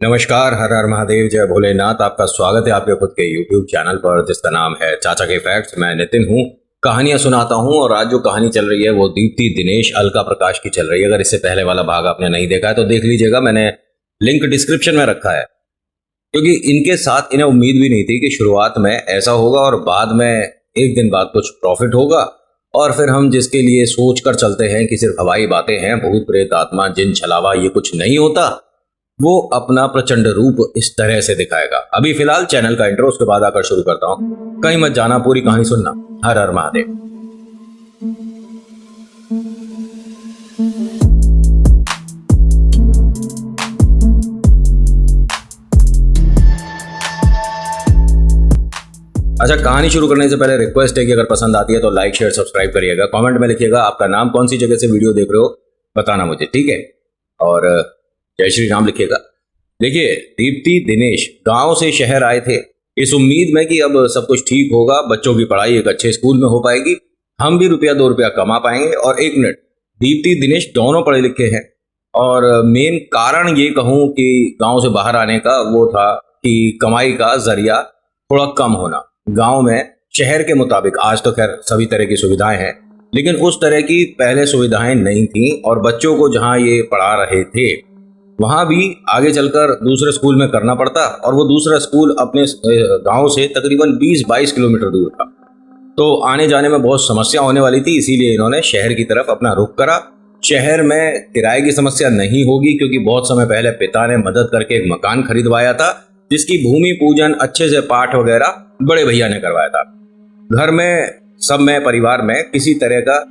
नमस्कार, हर हर महादेव, जय भोलेनाथ। आपका स्वागत है आपके खुद के YouTube चैनल पर जिसका नाम है चाचा के फैक्ट्स। मैं नितिन हूँ, कहानियां सुनाता हूँ। और आज जो कहानी चल रही है वो दीप्ति दिनेश अलका प्रकाश की चल रही है। अगर इससे पहले वाला भाग आपने नहीं देखा है तो देख लीजिएगा, मैंने लिंक डिस्क्रिप्शन में रखा है। क्योंकि इनके साथ इन्हें उम्मीद भी नहीं थी कि शुरुआत में ऐसा होगा और बाद में एक दिन बाद कुछ प्रॉफिट होगा। और फिर हम जिसके लिए सोच कर चलते हैं कि सिर्फ हवाई बातें हैं, भूत प्रेत आत्मा जिन छलावा ये कुछ नहीं होता, वो अपना प्रचंड रूप इस तरह से दिखाएगा। अभी फिलहाल चैनल का इंट्रो, उसके बाद आकर शुरू करता हूं। कहीं मत जाना, पूरी कहानी सुनना। हर हर महादेव। अच्छा, कहानी शुरू करने से पहले रिक्वेस्ट है कि अगर पसंद आती है तो लाइक शेयर सब्सक्राइब करिएगा। कमेंट में लिखिएगा आपका नाम, कौन सी जगह से वीडियो देख रहे हो बताना मुझे, ठीक है? और जय श्री राम लिखिएगा। देखिए, दीप्ति दिनेश गांव से शहर आए थे इस उम्मीद में कि अब सब कुछ ठीक होगा, बच्चों की पढ़ाई एक अच्छे स्कूल में हो पाएगी, हम भी रुपया 2 रुपया कमा पाएंगे। और एक मिनट, दीप्ति दिनेश दोनों पढ़े लिखे हैं। और मेन कारण ये कहूँ कि गांव से बाहर आने का वो था कि कमाई का जरिया थोड़ा कम होना। गांव में शहर के मुताबिक आज तो खैर सभी तरह की सुविधाएं हैं, लेकिन उस तरह की पहले सुविधाएं नहीं थी। और बच्चों को जहां ये पढ़ा रहे थे वहां भी आगे चलकर दूसरे स्कूल में करना पड़ता, और वो दूसरा स्कूल अपने गांव से तकरीबन 20-22 किलोमीटर दूर था। तो आने जाने में बहुत समस्या होने वाली थी, इसीलिए इन्होंने शहर की तरफ अपना रुख करा। शहर में किराए की समस्या नहीं होगी क्योंकि बहुत समय पहले पिता ने मदद करके एक मकान खरीदवाया था, जिसकी भूमि पूजन अच्छे से पाठ वगैरह बड़े भैया ने करवाया था। घर में सब में परिवार में किसी तरह का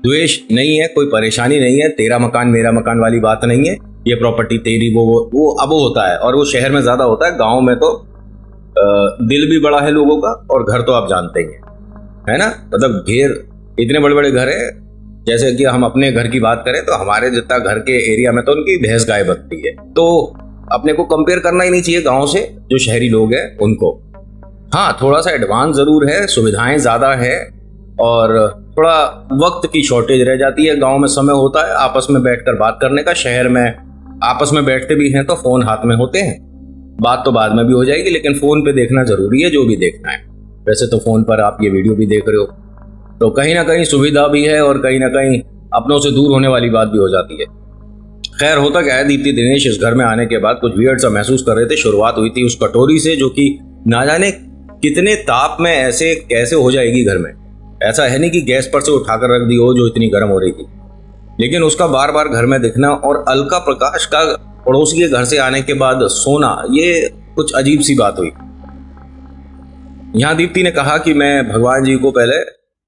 द्वेष नहीं है, कोई परेशानी नहीं है, तेरा मकान मेरा मकान वाली बात नहीं है, ये प्रॉपर्टी तेरी वो अब होता है। और वो शहर में ज्यादा होता है, गांव में तो दिल भी बड़ा है लोगों का, और घर तो आप जानते ही हैं, है ना? मतलब घेर इतने बड़े बड़े घर है। जैसे कि हम अपने घर की बात करें तो हमारे जितना घर के एरिया में तो उनकी भैंस गाय बकती है। तो अपने को कंपेयर करना ही नहीं चाहिए गांव से, जो शहरी लोग हैं उनको। हाँ, थोड़ा सा एडवांस जरूर है, सुविधाएं ज्यादा है, और थोड़ा वक्त की शॉर्टेज रह जाती है। गांव में समय होता है आपस में बैठकर बात करने का, शहर में आपस में बैठते भी हैं तो फोन हाथ में होते हैं। बात तो बाद में भी हो जाएगी, लेकिन फोन पे देखना जरूरी है जो भी देखना है। वैसे तो फोन पर आप ये वीडियो भी देख रहे हो, तो कहीं ना कहीं सुविधा भी है और कहीं ना कहीं अपनों से दूर होने वाली बात भी हो जाती है। खैर, होता क्या है, दीप्ति दिनेश इस घर में आने के बाद कुछ वियर्ड सा महसूस कर रहे थे। शुरुआत हुई थी उस कटोरी से, जो कि ना जाने कितने ताप में ऐसे कैसे हो जाएगी घर में। ऐसा है नहीं कि गैस पर से उठाकर रख दी हो जो इतनी गर्म हो रही थी, लेकिन उसका बार बार घर में दिखना और अलका प्रकाश का पड़ोसी के घर से आने के बाद सोना, ये कुछ अजीब सी बात हुई। यहां दीप्ति ने कहा कि मैं भगवान जी को पहले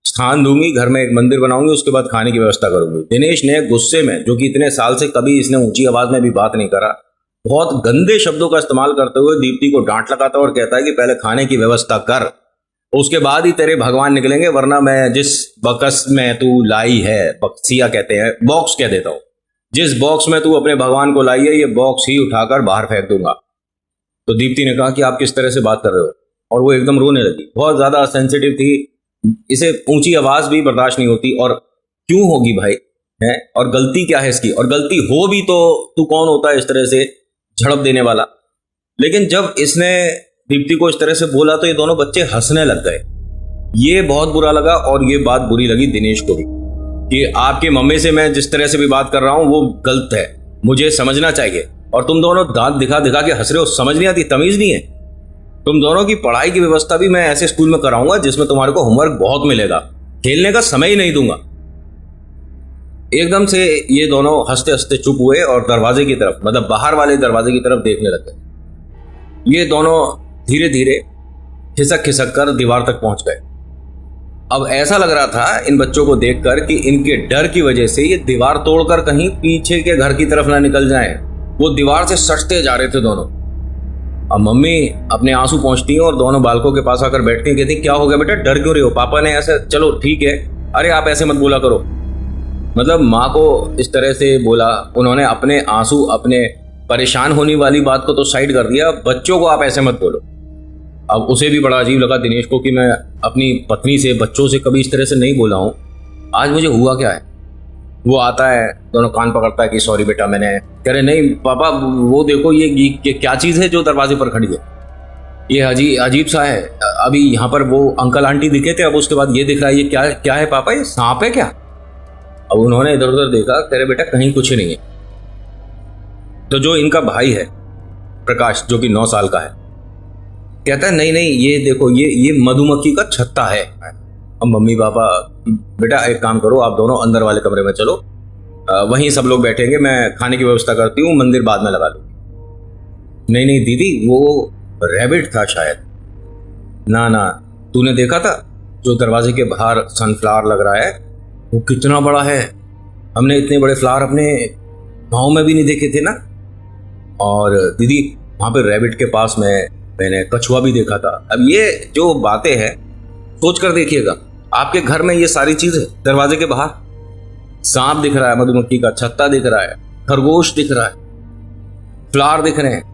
स्थान दूंगी, घर में एक मंदिर बनाऊंगी, उसके बाद खाने की व्यवस्था करूंगी। दिनेश ने गुस्से में, जो कि इतने साल से कभी इसने ऊंची आवाज में भी बात नहीं करा, बहुत गंदे शब्दों का इस्तेमाल करते हुए दीप्ति को डांट लगाता और कहता है कि पहले खाने की व्यवस्था कर, उसके बाद ही तेरे भगवान निकलेंगे, वरना मैं जिस बक्स में तू लाई है, बक्सिया कहते हैं, बॉक्स कह देता हूं, जिस बॉक्स में तू अपने भगवान को लाई है, ये बॉक्स ही उठाकर बाहर फेंक दूंगा। तो दीप्ति ने कहा कि आप किस तरह से बात कर रहे हो, और वो एकदम रोने लगी। बहुत ज्यादा सेंसिटिव थी, इसे ऊंची आवाज भी बर्दाश्त नहीं होती। और क्यों होगी भाई, है? और गलती क्या है इसकी? और गलती हो भी तो तू कौन होता है इस तरह से झड़प देने वाला? लेकिन जब इसने दीप्ति को इस तरह से बोला तो ये दोनों बच्चे हंसने लग गए। ये बहुत बुरा लगा, और ये बात बुरी लगी दिनेश को भी कि आपके मम्मी से मैं जिस तरह से भी बात कर रहा हूं वो गलत है, मुझे समझना चाहिए। और तुम दोनों दांत दिखा दिखा के हंस रहे हो, समझ नहीं आती, तमीज नहीं है। तुम दोनों की पढ़ाई की व्यवस्था भी मैं ऐसे स्कूल में कराऊंगा जिसमें तुम्हारे को होमवर्क बहुत मिलेगा, खेलने का समय ही नहीं दूंगा। एकदम से ये दोनों हंसते हंसते चुप हुए और दरवाजे की तरफ, मतलब बाहर वाले दरवाजे की तरफ देखने लगे। ये दोनों धीरे धीरे खिसक खिसक कर दीवार तक पहुंच गए। अब ऐसा लग रहा था इन बच्चों को देखकर कि इनके डर की वजह से ये दीवार तोड़कर कहीं पीछे के घर की तरफ ना निकल जाएं। वो दीवार से सटते जा रहे थे दोनों। अब मम्मी अपने आंसू पहुंचती हैं और दोनों बालकों के पास आकर बैठती हैं, कहती क्या हो गया बेटा, डर क्यों रहे हो? पापा ने ऐसे, चलो ठीक है, अरे आप ऐसे मत बोला करो। मतलब माँ को इस तरह से बोला उन्होंने, अपने आंसू, अपने परेशान होने वाली बात को तो साइड कर दिया, बच्चों को आप ऐसे मत बोलो। अब उसे भी बड़ा अजीब लगा दिनेश को कि मैं अपनी पत्नी से, बच्चों से कभी इस तरह से नहीं बोला हूं, आज मुझे हुआ क्या है? वो आता है, दोनों कान पकड़ता है कि सॉरी बेटा मैंने, कह रहे नहीं पापा वो देखो ये क्या चीज़ है जो दरवाजे पर खड़ी है, ये अजीब सा है, अभी यहाँ पर वो अंकल आंटी दिखे थे, अब उसके बाद ये दिख रहा है, ये क्या क्या है पापा, ये सांप है क्या? अब उन्होंने इधर उधर देखा, कह रहे बेटा कहीं कुछ नहीं है। तो जो इनका भाई है प्रकाश, जो कि 9 साल का है, कहता है नहीं नहीं ये देखो ये मधुमक्खी का छत्ता है। अब मम्मी पापा, बेटा एक काम करो, आप दोनों अंदर वाले कमरे में चलो, वहीं सब लोग बैठेंगे, मैं खाने की व्यवस्था करती हूँ, मंदिर बाद में लगा लूंगी। नहीं नहीं दीदी वो रैबिट था शायद। ना ना, तूने देखा था जो दरवाजे के बाहर सनफ्लावर लग रहा है, वो कितना बड़ा है, हमने इतने बड़े फ्लावर अपने गाँव में भी नहीं देखे थे ना। और दीदी वहाँ पे रैबिट के पास में मैंने कछुआ भी देखा था। अब ये जो बातें हैं सोच कर देखिएगा, आपके घर में ये सारी चीजें, दरवाजे के बाहर सांप दिख रहा है, मधुमक्खी का छत्ता दिख रहा है, खरगोश दिख रहा है, फ्लावर दिख रहे हैं।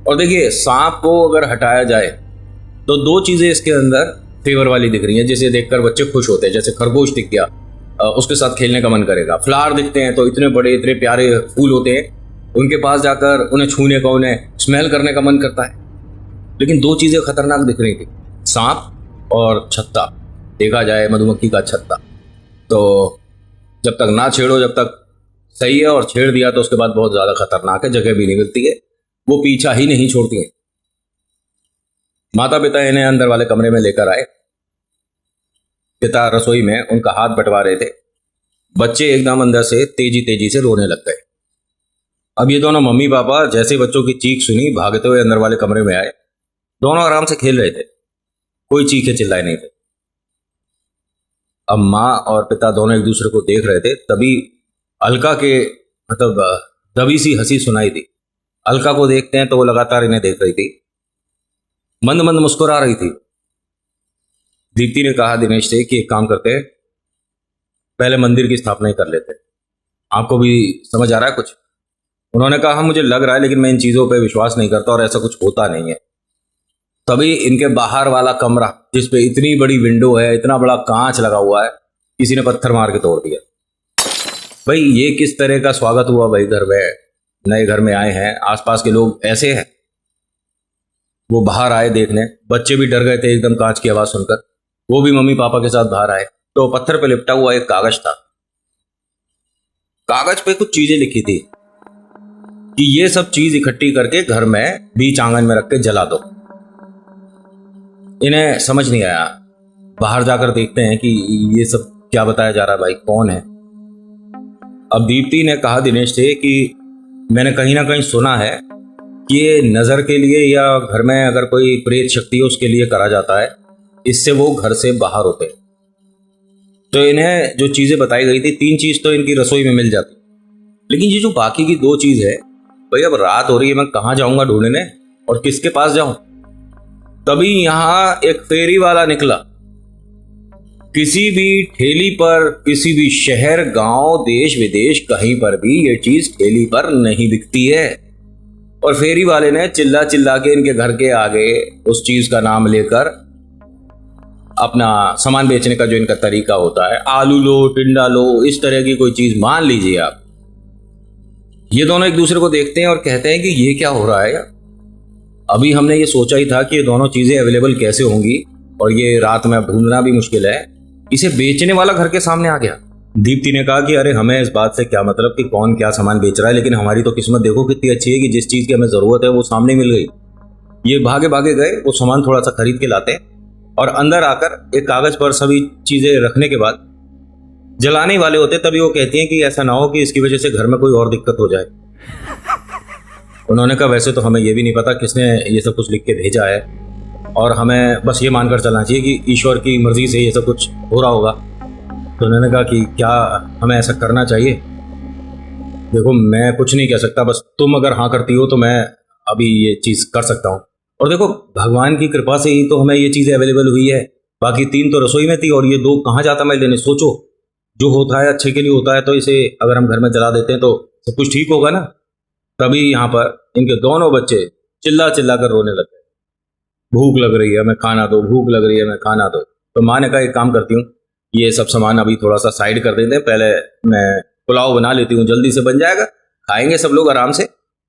और देखिए सांप को अगर हटाया जाए तो 2 चीजें इसके अंदर फेवर वाली दिख रही हैं, जिसे देखकर बच्चे खुश होते हैं। जैसे खरगोश दिख गया, उसके साथ खेलने का मन करेगा। फ्लावर दिखते हैं तो इतने बड़े इतने प्यारे फूल होते हैं, उनके पास जाकर उन्हें छूने का, उन्हें स्मेल करने का मन करता है। लेकिन 2 चीजें खतरनाक दिख रही थी, सांप और छत्ता, देखा जाए मधुमक्खी का छत्ता। तो जब तक ना छेड़ो जब तक सही है, और छेड़ दिया तो उसके बाद बहुत ज्यादा खतरनाक है, जगह भी नहीं मिलती है, वो पीछा ही नहीं छोड़ती है। माता पिता इन्हें अंदर वाले कमरे में लेकर आए। पिता रसोई में उनका हाथ बंटवा रहे थे। बच्चे एकदम अंदर से तेजी तेजी से रोने लग गए। अब ये दोनों मम्मी पापा जैसे बच्चों की चीख सुनी भागते हुए अंदर वाले कमरे में आए। दोनों आराम से खेल रहे थे, कोई चीखे चिल्लाए नहीं थे। अब माँ और पिता दोनों एक दूसरे को देख रहे थे, तभी अलका के दबी सी हंसी सुनाई दी। अलका को देखते हैं तो वो लगातार इन्हें देख रही थी, मंद मंद मुस्कुरा रही थी। दीप्ति ने कहा दिनेश से कि एक काम करते हैं, पहले मंदिर की स्थापना ही कर लेते हैं, आपको भी समझ आ रहा है कुछ? उन्होंने कहा हाँ मुझे लग रहा है, लेकिन मैं इन चीजों पे विश्वास नहीं करता और ऐसा कुछ होता नहीं है। तभी इनके बाहर वाला कमरा, जिसपे इतनी बड़ी विंडो है, इतना बड़ा कांच लगा हुआ है, किसी ने पत्थर मार के तोड़ दिया। भाई ये किस तरह का स्वागत हुआ भाई, घर में नए घर में आए हैं, आसपास के लोग ऐसे हैं। वो बाहर आए देखने, बच्चे भी डर गए थे एकदम कांच की आवाज सुनकर, वो भी मम्मी पापा के साथ बाहर आए। तो पत्थर पे लिपटा हुआ एक कागज था, कागज पे कुछ चीजें लिखी थी कि ये सब चीज इकट्ठी करके घर में बीच आंगन में रख के जला दो। इन्हें समझ नहीं आया, बाहर जाकर देखते हैं कि ये सब क्या बताया जा रहा है, भाई कौन है। अब दीप्ति ने कहा दिनेश से कि मैंने कहीं ना कहीं सुना है कि ये नजर के लिए या घर में अगर कोई प्रेत शक्ति है उसके लिए करा जाता है, इससे वो घर से बाहर होते हैं। तो इन्हें जो चीजें बताई गई थी, 3 चीज तो इनकी रसोई में मिल जाती, लेकिन ये जो बाकी की 2 चीज है, भाई अब रात हो रही है, मैं कहाँ जाऊंगा ढूंढने और किसके पास जाऊं? तभी यहां एक फेरी वाला निकला। किसी भी ठेली पर, किसी भी शहर, गांव, देश विदेश, कहीं पर भी ये चीज ठेली पर नहीं बिकती है। और फेरी वाले ने चिल्ला चिल्ला के इनके घर के आगे उस चीज का नाम लेकर अपना सामान बेचने का जो इनका तरीका होता है, आलू लो, टिंडा लो, इस तरह की कोई चीज मान लीजिए आप। ये दोनों एक दूसरे को देखते हैं और कहते हैं कि ये क्या हो रहा है यार, अभी हमने ये सोचा ही था कि ये दोनों चीजें अवेलेबल कैसे होंगी, और ये रात में ढूंढना भी मुश्किल है, इसे बेचने वाला घर के सामने आ गया। दीप्ति ने कहा कि अरे हमें इस बात से क्या मतलब कि कौन क्या सामान बेच रहा है, लेकिन हमारी तो किस्मत देखो कितनी अच्छी है कि जिस चीज की हमें जरूरत है वो सामने मिल गई। ये भागे भागे गए, वो सामान थोड़ा सा खरीद के लाते हैं और अंदर आकर एक कागज पर सभी चीजें रखने के बाद जलाने वाले होते, तभी वो कहती हैं कि ऐसा ना हो कि इसकी वजह से घर में कोई और दिक्कत हो जाए। उन्होंने कहा वैसे तो हमें ये भी नहीं पता किसने ये सब कुछ लिख के भेजा है, और हमें बस ये मानकर चलना चाहिए कि ईश्वर की मर्जी से ये सब कुछ हो रहा होगा। तो उन्होंने कहा कि क्या हमें ऐसा करना चाहिए? देखो मैं कुछ नहीं कह सकता, बस तुम अगर हाँ करती हो तो मैं अभी ये चीज़ कर सकता हूँ। और देखो भगवान की कृपा से ही तो हमें ये चीज़ें अवेलेबल हुई है, बाकी 3 तो रसोई में थी और ये 2 कहाँ जाता मैं लेने। सोचो जो होता है अच्छे के लिए होता है, तो इसे अगर हम घर में जला देते हैं तो सब कुछ ठीक होगा ना। तभी यहाँ पर इनके दोनों बच्चे चिल्ला चिल्ला कर रोने लगे, भूख लग रही है हमें खाना दो, भूख लग रही है हमें खाना दो। तो माँ ने कहा एक काम करती हूँ, ये सब सामान अभी थोड़ा सा साइड कर देते हैं, पहले मैं पुलाव बना लेती हूँ, जल्दी से बन जाएगा, खाएंगे सब लोग आराम से,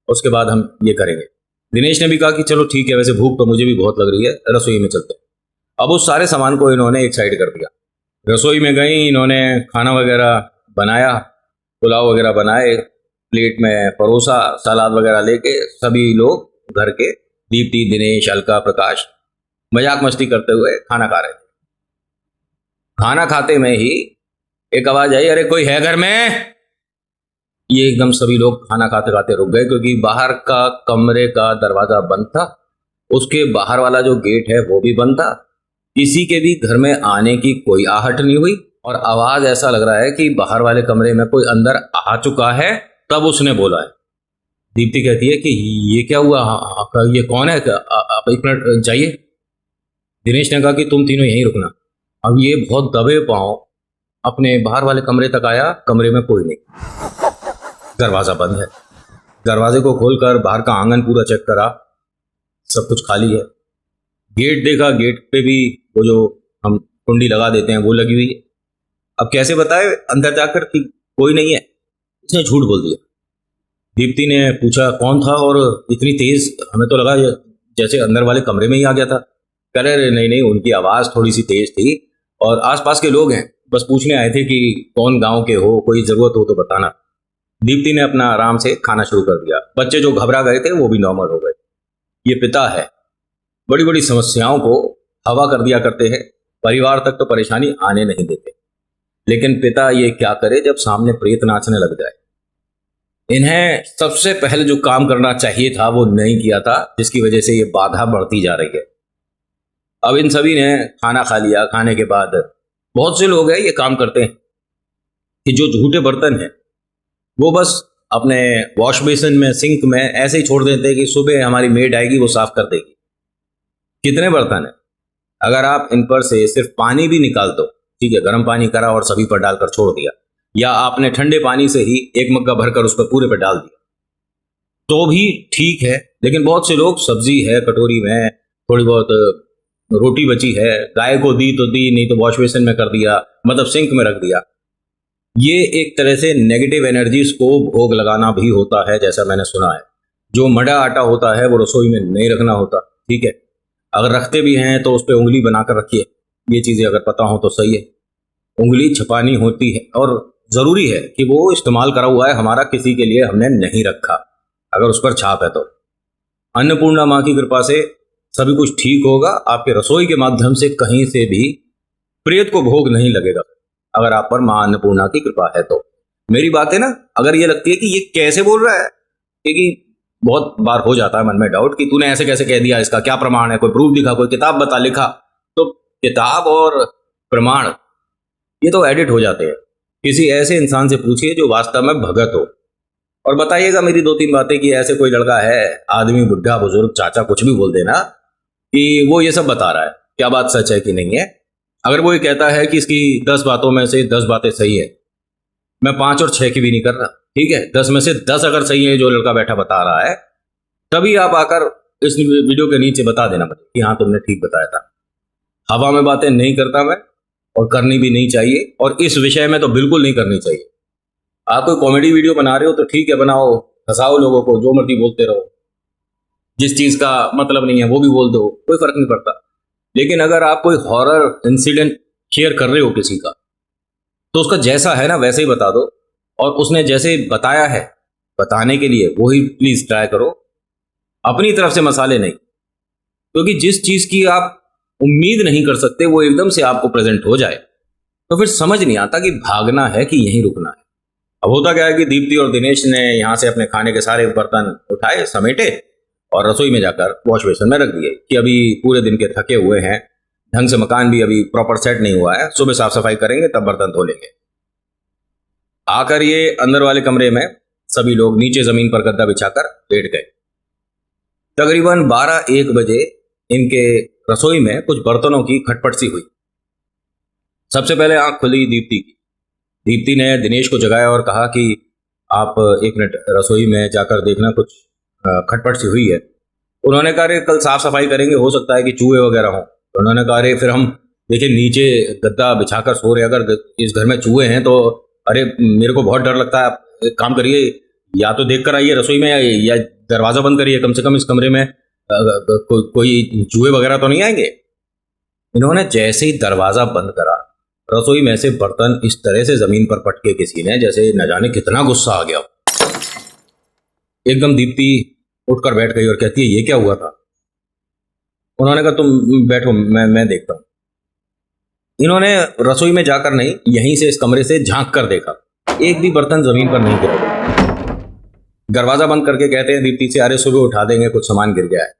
उसके बाद हम ये करेंगे। दिनेश ने भी कहा कि चलो ठीक है, वैसे भूख तो मुझे भी बहुत लग रही है, रसोई में चलते हैं। अब उस सारे सामान को इन्होंने एक साइड कर दिया, रसोई में गई, इन्होंने खाना वगैरह बनाया, पुलाव वगैरह बनाए, प्लेट में परोसा, सलाद वगैरह लेके सभी लोग घर के, दीप्ति, दिनेश, अलका, प्रकाश, मजाक मस्ती करते हुए खाना खा रहे थे। खाना खाते में ही एक आवाज आई, अरे कोई है घर में? ये एकदम सभी लोग खाना खाते खाते रुक गए, क्योंकि बाहर का कमरे का दरवाजा बंद था, उसके बाहर वाला जो गेट है वो भी बंद था, किसी के भी घर में आने की कोई आहट नहीं हुई, और आवाज ऐसा लग रहा है कि बाहर वाले कमरे में कोई अंदर आ चुका है, तब उसने बोला है। दीप्ति कहती है कि ये क्या हुआ, ये कौन है, आप एक मिनट जाइए। दिनेश ने कहा कि तुम तीनों यहीं रुकना। अब ये बहुत दबे पांव अपने बाहर वाले कमरे तक आया, कमरे में कोई नहीं, दरवाजा बंद है। दरवाजे को खोलकर बाहर का आंगन पूरा चेक करा, सब कुछ खाली है। गेट देखा, गेट पे भी वो जो हम कुंडी लगा देते हैं वो लगी हुई है। अब कैसे बताए अंदर जाकर कि कोई नहीं है? इसने झूठ बोल दिया। दीप्ति ने पूछा कौन था, और इतनी तेज, हमें तो लगा जैसे अंदर वाले कमरे में ही आ गया था। कह रहे नहीं नहीं, उनकी आवाज थोड़ी सी तेज थी और आसपास के लोग हैं, बस पूछने आए थे कि कौन गांव के हो, कोई जरूरत हो तो बताना। दीप्ति ने अपना आराम से खाना शुरू कर दिया। बच्चे जो घबरा गए थे वो भी नॉर्मल हो गए। ये पिता है, बड़ी बड़ी समस्याओं को हवा कर दिया करते हैं, परिवार तक तो परेशानी आने नहीं देते, लेकिन पिता ये क्या करे जब सामने प्रेत नाचने लग जाए। इन्हें सबसे पहले जो काम करना चाहिए था वो नहीं किया था, जिसकी वजह से ये बाधा बढ़ती जा रही है। अब इन सभी ने खाना खा लिया। खाने के बाद बहुत से लोग हैं ये काम करते हैं कि जो झूठे बर्तन हैं वो बस अपने वॉश बेसिन में, सिंक में ऐसे ही छोड़ देते हैं कि सुबह हमारी मेड आएगी वो साफ कर देगी। कितने बर्तन हैं, अगर आप इन पर से सिर्फ पानी भी निकाल दो, ठीक है, गर्म पानी करा और सभी पर डालकर छोड़ दिया, या आपने ठंडे पानी से ही एक मग्गा भरकर उस पर पूरे पर डाल दिया, तो भी ठीक है। लेकिन बहुत से लोग सब्जी है कटोरी में, थोड़ी बहुत रोटी बची है, गाय को दी तो दी, नहीं तो वॉश बेसिन में कर दिया, मतलब सिंक में रख दिया। ये एक तरह से नेगेटिव एनर्जीज को भोग लगाना भी होता है, जैसा मैंने सुना है। जो मड़ा आटा होता है वो रसोई में नहीं रखना होता, ठीक है। अगर रखते भी हैं तो उस पर उंगली बनाकर रखिए। ये चीज़ें अगर पता हो तो सही है। उंगली छपानी होती है और ज़रूरी है कि वो इस्तेमाल करा हुआ है हमारा, किसी के लिए हमने नहीं रखा, अगर उस पर छाप है तो। अन्नपूर्णा माँ की कृपा से सभी कुछ ठीक होगा। आपके रसोई के माध्यम से कहीं से भी प्रेत को भोग नहीं लगेगा, अगर आप पर माँ अन्नपूर्णा की कृपा है तो। मेरी बात है ना, अगर ये लगती है कि ये कैसे बोल रहा है, क्योंकि बहुत बार हो जाता है मन में डाउट कि तूने ऐसे कैसे कह दिया, इसका क्या प्रमाण है, कोई प्रूफ दिखा, कोई किताब बता, लिखा। तो किताब और प्रमाण ये तो एडिट हो जाते हैं। किसी ऐसे इंसान से पूछिए जो वास्तव में भगत हो, और बताइएगा मेरी 2-3 बातें कि ऐसे कोई लड़का है, आदमी, बुढ़ा, बुजुर्ग, चाचा, कुछ भी बोल देना कि वो ये सब बता रहा है, क्या बात सच है कि नहीं है। अगर वो ये कहता है कि इसकी 10 बातों में से 10 बातें सही है, मैं 5 और 6 की भी नहीं कर रहा, ठीक है, 10 में से 10 अगर सही है जो लड़का बैठा बता रहा है, तभी आप आकर इस वीडियो के नीचे बता देना मुझे कि हाँ तुमने ठीक बताया था। हवा में बातें नहीं करता मैं, और करनी भी नहीं चाहिए, और इस विषय में तो बिल्कुल नहीं करनी चाहिए। आप कोई कॉमेडी वीडियो बना रहे हो तो ठीक है, बनाओ, हंसाओ लोगों को, जो मर्जी बोलते रहो, जिस चीज का मतलब नहीं है वो भी बोल दो, कोई फर्क नहीं पड़ता। लेकिन अगर आप कोई हॉरर इंसिडेंट शेयर कर रहे हो किसी का, तो उसका जैसा है ना वैसे ही बता दो, और उसने जैसे बताया है बताने के लिए वही प्लीज ट्राई करो, अपनी तरफ से मसाले नहीं, क्योंकि जिस चीज की आप उम्मीद नहीं कर सकते वो एकदम से आपको प्रेजेंट हो जाए तो फिर समझ नहीं आता कि भागना है कि यहीं रुकना है। अब होता क्या है कि दीप्ति और दिनेश ने यहां से अपने खाने के सारे बर्तन उठाए, समेटे और रसोई में जाकर वॉश बेसिन में रख दिए कि अभी पूरे दिन के थके हुए हैं, ढंग से मकान भी अभी प्रॉपर सेट नहीं हुआ है, सुबह साफ सफाई करेंगे तब बर्तन धो लेंगे। आकर ये अंदर वाले कमरे में सभी लोग नीचे जमीन पर गद्दा बिछाकर लेट गए। तकरीबन 12-1 बजे इनके रसोई में कुछ बर्तनों की खटपट सी हुई। सबसे पहले आंख खुली दीप्ति की। दीप्ति ने दिनेश को जगाया और कहा कि आप 1 मिनट रसोई में जाकर देखना, कुछ खटपट सी हुई है। उन्होंने कहा अरे कल साफ सफाई करेंगे, हो सकता है कि चूहे वगैरह हों। तो उन्होंने कहा अरे फिर हम देखिए नीचे गद्दा बिछाकर सो रहे, अगर इस घर में चूहे हैं तो अरे मेरे को बहुत डर लगता है। आप एक काम करिए, या तो देख कर आइए रसोई में, या दरवाजा बंद करिए, कम से कम इस कमरे में कोई चूहे वगैरह तो नहीं आएंगे। इन्होंने जैसे ही दरवाजा बंद करा, रसोई में से बर्तन इस तरह से जमीन पर पटके किसी ने, जैसे न जाने कितना गुस्सा आ गया। एकदम दीप्ति उठकर बैठ गई और कहती है, ये क्या हुआ था? उन्होंने कहा, तुम बैठो, मैं देखता हूं। इन्होंने रसोई में जाकर नहीं, यहीं से इस कमरे से झांक कर देखा, एक भी बर्तन जमीन पर नहीं गिरा। दरवाजा बंद करके कहते हैं दीप्ति से, अरे सुबह उठा देंगे, कुछ सामान गिर गया है।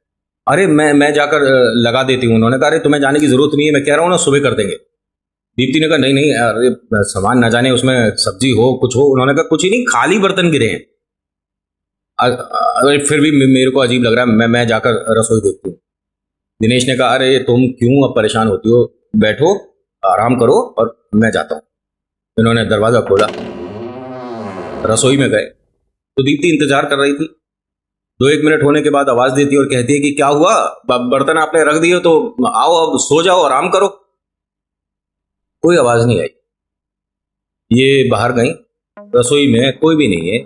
अरे मैं जाकर लगा देती हूँ। उन्होंने कहा, अरे तुम्हें जाने की जरूरत नहीं है, मैं कह रहा हूँ ना सुबह कर देंगे। दीप्ति ने कहा, नहीं नहीं, अरे सामान न जाने उसमें सब्जी हो कुछ हो। उन्होंने कहा, कुछ ही नहीं, खाली बर्तन गिरे हैं। अरे फिर भी मेरे को अजीब लग रहा है, मैं जाकर रसोई देखती हूँ। दिनेश ने कहा, अरे तुम क्यों अब परेशान होती हो, बैठो आराम करो और मैं जाता हूँ। इन्होंने दरवाजा खोला, रसोई में गए तो दीप्ति इंतजार कर रही थी। 2-1 मिनट होने के बाद आवाज देती है और कहती है कि क्या हुआ, बर्तन आपने रख दिए तो आओ अब सो जाओ, आराम करो। कोई आवाज नहीं आई। ये बाहर गई, रसोई में कोई भी नहीं है।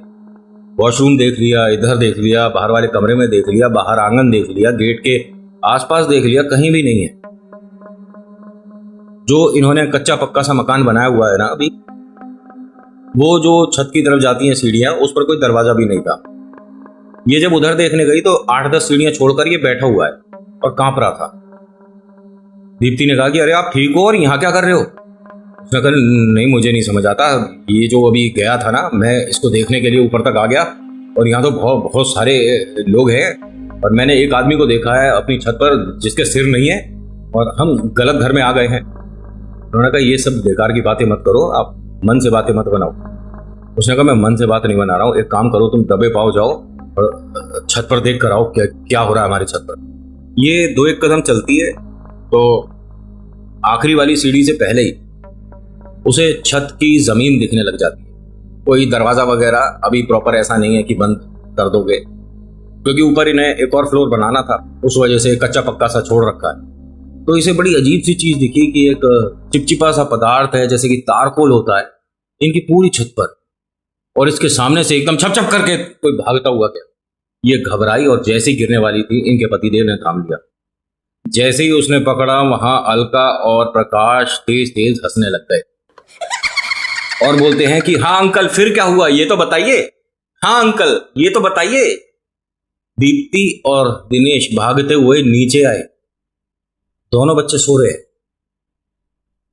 वॉशरूम देख लिया, इधर देख लिया, बाहर वाले कमरे में देख लिया, बाहर आंगन देख लिया, गेट के आसपास देख लिया, कहीं भी नहीं है। जो इन्होंने कच्चा पक्का सा मकान बनाया हुआ है ना अभी, वो जो छत की तरफ जाती हैं सीढ़ियां, उस पर कोई दरवाजा भी नहीं था। ये जब उधर देखने गई तो 8-10 सीढ़ियां छोड़कर ये बैठा हुआ है और कांप रहा था। दीप्ति ने कहा कि अरे आप ठीक हो और यहाँ क्या कर रहे हो? उसने कहा, नहीं मुझे नहीं समझ आता, ये जो अभी गया था ना, मैं इसको देखने के लिए ऊपर तक आ गया और यहाँ तो बहुत बहुत सारे लोग हैं और मैंने एक आदमी को देखा है अपनी छत पर जिसके सिर नहीं है और हम गलत घर में आ गए हैं। उन्होंने कहा, ये सब बेकार की बातें मत करो, आप मन से बातें मत बनाओ। उसने कहा, मैं मन से बात नहीं बना रहा हूँ, एक काम करो, तुम दबे पाओ जाओ और छत पर देख कर आओ क्या हो रहा है हमारी छत पर। ये 2-1 कदम चलती है तो आखिरी वाली सीढ़ी से पहले ही उसे छत की जमीन दिखने लग जाती है। कोई दरवाजा वगैरह अभी प्रॉपर ऐसा नहीं है कि बंद कर दोगे, क्योंकि ऊपर इन्हें एक और फ्लोर बनाना था, उस वजह से कच्चा पक्का सा छोड़ रखा है। तो इसे बड़ी अजीब सी चीज दिखी कि एक चिपचिपा सा पदार्थ है, जैसे कि तारकोल होता है, इनकी पूरी छत पर, और इसके सामने से एकदम छप छप करके कोई भागता हुआ गया। ये घबराई और जैसे ही गिरने वाली थी, इनके पतिदेव ने थाम लिया। जैसे ही उसने पकड़ा, वहां अलका और प्रकाश तेज तेज हंसने लग गए और बोलते हैं कि हाँ अंकल, फिर क्या हुआ ये तो बताइए। हाँ अंकल, ये तो बताइए। दीप्ति और दिनेश भागते हुए नीचे आए। दोनों बच्चे सो रहे हैं।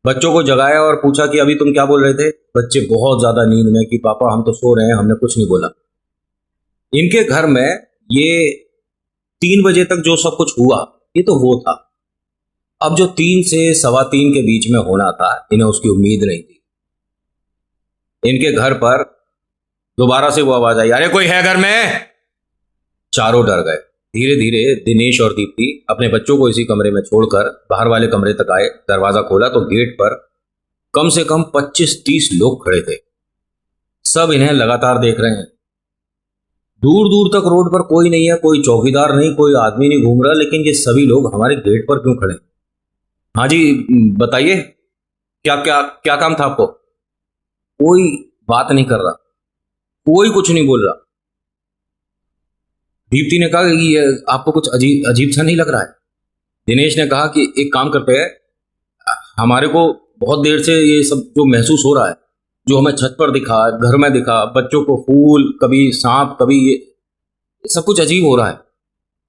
बच्चों को जगाया और पूछा कि अभी तुम क्या बोल रहे थे? बच्चे बहुत ज्यादा नींद में कि पापा हम तो सो रहे हैं, हमने कुछ नहीं बोला। इनके घर में ये 3 बजे तक जो सब कुछ हुआ, ये तो वो था। अब जो 3 से 3:15 के बीच में होना था, इन्हें उसकी उम्मीद नहीं थी। इनके घर पर दोबारा से वो आवाज आई, अरे कोई है घर में? चारों डर गए। धीरे धीरे दिनेश और दीप्ति अपने बच्चों को इसी कमरे में छोड़कर बाहर वाले कमरे तक आए। दरवाजा खोला तो गेट पर कम से कम 25-30 लोग खड़े थे। सब इन्हें लगातार देख रहे हैं। दूर दूर तक रोड पर कोई नहीं है, कोई चौकीदार नहीं, कोई आदमी नहीं घूम रहा, लेकिन ये सभी लोग हमारे गेट पर क्यों खड़े? हाँ जी बताइए, क्या क्या क्या काम था आपको? कोई बात नहीं कर रहा, कोई कुछ नहीं बोल रहा। दीप्ति ने कहा कि ये आपको कुछ अजीब अजीब सा नहीं लग रहा है? दिनेश ने कहा कि एक काम करते हैं, हमारे को बहुत देर से ये सब जो महसूस हो रहा है, जो हमें छत पर दिखा, घर में दिखा, बच्चों को फूल, कभी सांप, कभी ये सब कुछ अजीब हो रहा है।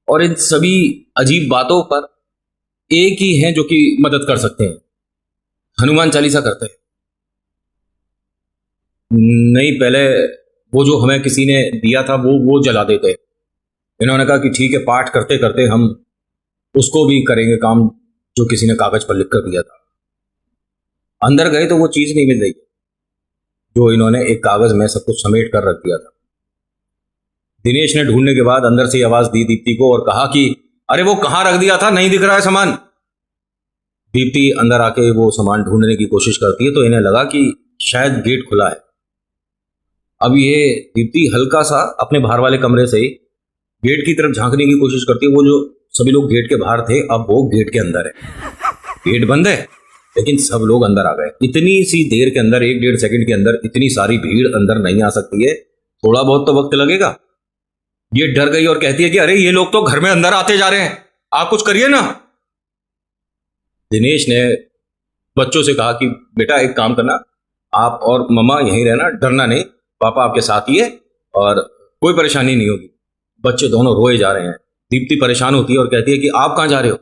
और इन सभी अजीब बातों पर एक ही हैं जो कि मदद कर सकते हैं, हनुमान चालीसा करते हैं। नहीं, पहले वो जो हमें किसी ने दिया था वो जला देते। इन्होंने कहा कि ठीक है, पाठ करते करते हम उसको भी करेंगे काम जो किसी ने कागज पर लिख कर दिया था। अंदर गए तो वो चीज नहीं मिल रही जो इन्होंने एक कागज में सब कुछ समेट कर रख दिया था। दिनेश ने ढूंढने के बाद अंदर से आवाज दी दीप्ति को और कहा कि अरे वो कहां रख दिया था, नहीं दिख रहा है सामान। दीप्ति अंदर आके वो सामान ढूंढने की कोशिश करती है तो इन्हें लगा कि शायद गेट खुला है। अब ये दीप्ति हल्का सा अपने बाहर वाले कमरे से ही गेट की तरफ झांकने की कोशिश करती है। वो जो सभी लोग गेट के बाहर थे, अब वो गेट के अंदर है। गेट बंद है लेकिन सब लोग अंदर आ गए। इतनी सी देर के अंदर, 1-1.5 सेकंड के अंदर इतनी सारी भीड़ अंदर नहीं आ सकती है, थोड़ा बहुत तो वक्त लगेगा। ये डर गई और कहती है कि अरे ये लोग तो घर में अंदर आते जा रहे हैं, आप कुछ करिए ना। दिनेश ने बच्चों से कहा कि बेटा एक काम करना, आप और मम्मा यहीं रहना, डरना नहीं, पापा आपके साथ ही है और कोई परेशानी नहीं होगी। बच्चे दोनों रोए जा रहे हैं। दीप्ति परेशान होती है और कहती है कि आप कहाँ जा रहे हो।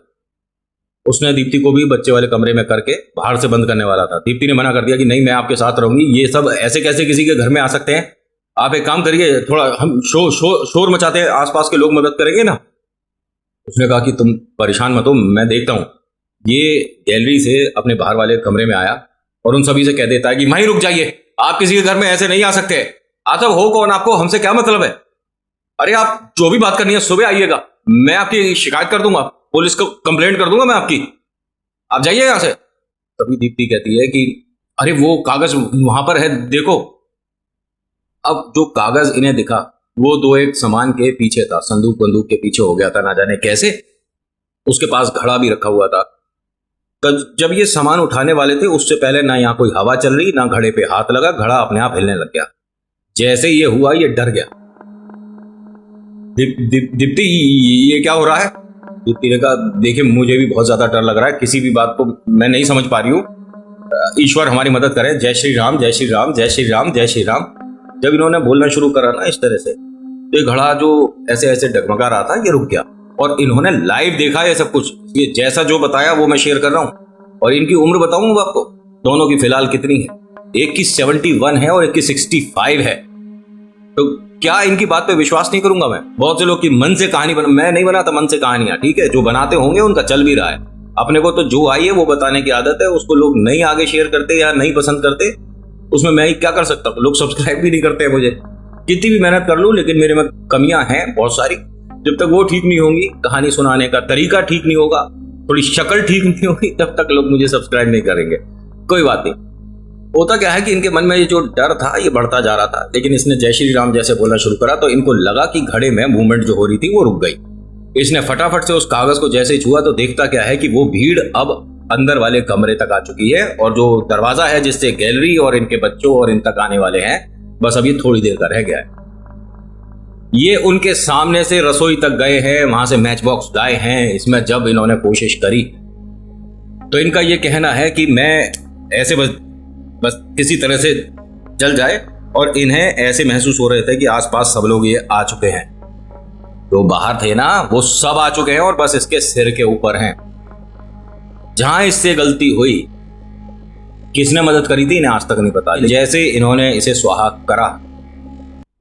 उसने दीप्ति को भी बच्चे वाले कमरे में करके बाहर से बंद करने वाला था। दीप्ति ने मना कर दिया कि नहीं, मैं आपके साथ रहूंगी, ये सब ऐसे कैसे किसी के घर में आ सकते हैं, आप एक काम करिए, थोड़ा हम शोर मचाते हैं, आसपास के लोग मदद करेंगे ना। उसने कहा कि तुम परेशान मत हो, मैं देखता हूं। ये गैलरी से अपने बाहर वाले कमरे में आया और उन सभी से कह देता है कि वहीं रुक जाइए, आप किसी के घर में ऐसे नहीं आ सकते, आप सब हो कौन, आपको हमसे क्या मतलब है, अरे आप जो भी बात करनी है सुबह आइएगा, मैं आपकी शिकायत कर दूंगा, पुलिस को कंप्लेंट कर दूंगा मैं आपकी, आप जाइए यहां से। तभी दीप्ति कहती है कि अरे वो कागज वहां पर है देखो। अब जो कागज इन्हें दिखा वो दो एक सामान के पीछे था, संदूक बंदूक के पीछे हो गया था, ना जाने कैसे। उसके पास घड़ा भी रखा हुआ था। तब जब ये सामान उठाने वाले थे उससे पहले ना यहाँ कोई हवा चल रही, ना घड़े पे हाथ लगा, घड़ा अपने आप हिलने लग गया। जैसे ये हुआ ये डर गया। दीप्ति ये क्या हो रहा है। दीप्ति ने कहा देखिए मुझे भी बहुत ज्यादा डर लग रहा है, किसी भी बात को मैं नहीं समझ पा रही हूँ, ईश्वर हमारी मदद करे, जय श्री राम जय श्री राम जय श्री राम जय श्री राम। जब इन्होंने बोलना शुरू करा ना इस तरह से, तो ये घड़ा जो ऐसे ऐसे डगमगा रहा था ये रुक गया और इन्होंने लाइव देखा ये सब कुछ। ये जैसा जो बताया वो मैं शेयर कर रहा हूँ। और इनकी उम्र बताऊंगा आपको दोनों की फिलहाल कितनी है, एक की 71 है और एक की 65 है। तो क्या इनकी बात पे विश्वास नहीं करूंगा मैं। बहुत से लोग की मन से कहानी मैं नहीं बनाता मन से कहानियां, ठीक है, जो बनाते होंगे उनका चल भी रहा है। अपने को तो जो आई है वो बताने की आदत है, उसको लोग नहीं आगे शेयर करते या नहीं पसंद करते, उसमें मैं ही क्या कर सकता हूँ। लोग सब्सक्राइब भी नहीं करते हैं मुझे, कितनी भी मेहनत कर लूं, लेकिन मेरे में कमियां हैं बहुत सारी। जब तक वो ठीक नहीं होंगी, कहानी सुनाने का तरीका ठीक नहीं होगा, थोड़ी शक्ल ठीक नहीं होगी, तब तक लोग मुझे सब्सक्राइब नहीं करेंगे। कोई बात नहीं। होता क्या है कि इनके मन में ये जो डर था ये बढ़ता जा रहा था, लेकिन इसने जय श्री राम जैसे बोलना शुरू करा तो इनको लगा कि घड़े में मूवमेंट जो हो रही थी वो रुक गई। इसने फटाफट से उस कागज को जैसे ही छुआ तो देखता क्या है कि वो भीड़ अब अंदर वाले कमरे तक आ चुकी है और जो दरवाजा है जिससे गैलरी और इनके बच्चों और इन तक आने वाले हैं, बस अभी थोड़ी देर का रह गया है। ये उनके सामने से रसोई तक गए हैं, वहां से मैच बॉक्स लाए हैं। इसमें जब इन्होंने कोशिश करी तो इनका ये कहना है कि मैं ऐसे बस किसी तरह से जल जाए, और इन्हें ऐसे महसूस हो रहे थे कि आसपास सब लोग ये आ चुके हैं, जो बाहर थे ना वो सब आ चुके हैं और बस इसके सिर के ऊपर हैं। जहां इससे गलती हुई, किसने मदद करी थी इन्हें आज तक नहीं पता। जैसे इन्होंने इसे स्वाहा करा,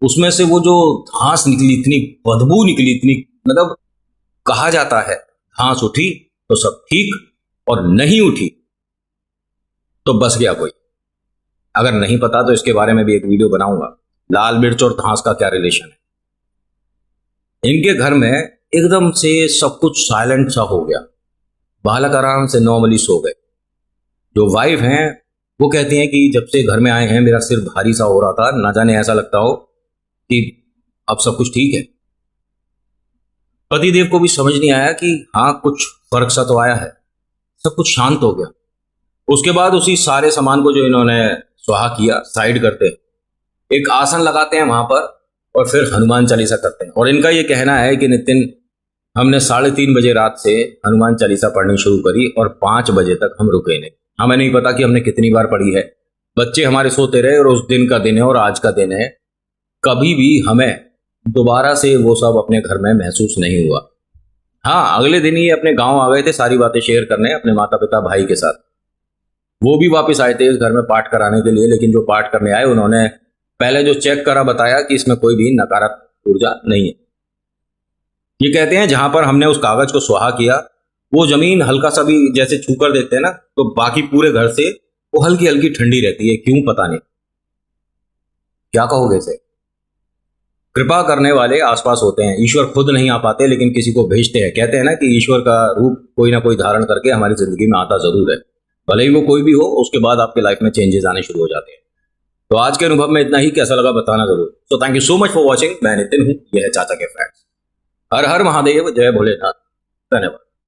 उसमें से वो जो घास निकली, इतनी बदबू निकली, इतनी, मतलब कहा जाता है घास उठी तो सब ठीक और नहीं उठी तो बस गया कोई। अगर नहीं पता तो इसके बारे में भी एक वीडियो बनाऊंगा, लाल मिर्च और घास का क्या रिलेशन है। इनके घर में एकदम से सब कुछ साइलेंट सा हो गया, बालक आराम से नॉर्मली सो गए। जो वाइफ हैं वो कहती हैं कि जब से घर में आए हैं मेरा सिर भारी सा हो रहा था, ना जाने ऐसा लगता हो कि अब सब कुछ ठीक है। पतिदेव को भी समझ नहीं आया कि हाँ कुछ फर्क सा तो आया है, सब कुछ शांत हो गया। उसके बाद उसी सारे सामान को जो इन्होंने स्वाहा किया साइड करते, एक आसन लगाते हैं वहां पर और फिर हनुमान चालीसा करते हैं। और इनका ये कहना है कि नितिन हमने 3:30 बजे रात से हनुमान चालीसा पढ़नी शुरू करी और 5 बजे तक हम रुके नहीं। हमें नहीं पता कि हमने कितनी बार पढ़ी है, बच्चे हमारे सोते रहे और उस दिन का दिन है और आज का दिन है, कभी भी हमें दोबारा से वो सब अपने घर में महसूस नहीं हुआ। हाँ, अगले दिन ही अपने गांव आ गए थे सारी बातें शेयर करने अपने माता पिता भाई के साथ। वो भी वापस आए थे इस घर में पाठ कराने के लिए, लेकिन जो पाठ करने आए उन्होंने पहले जो चेक करा बताया कि इसमें कोई भी नकारात्मक ऊर्जा नहीं है। ये कहते हैं जहां पर हमने उस कागज को स्वाहा किया वो जमीन हल्का सा भी जैसे छू कर देते हैं ना, तो बाकी पूरे घर से वो हल्की हल्की ठंडी रहती है, क्यों पता नहीं। क्या कहोगे इसे। कृपा करने वाले आसपास होते हैं, ईश्वर खुद नहीं आ पाते लेकिन किसी को भेजते हैं। कहते हैं ना कि ईश्वर का रूप कोई ना कोई धारण करके हमारी जिंदगी में आता जरूर है, भले ही वो कोई भी हो, उसके बाद आपके लाइफ में चेंजेस आने शुरू हो जाते हैं। तो आज के अनुभव में इतना ही, कैसा लगा बताना जरूर। So thank you so much for watching. मैं नितिन हूं, यह है चाचा के फैक्ट्स। हर हर महादेव, जय भोलेनाथ, धन्यवाद।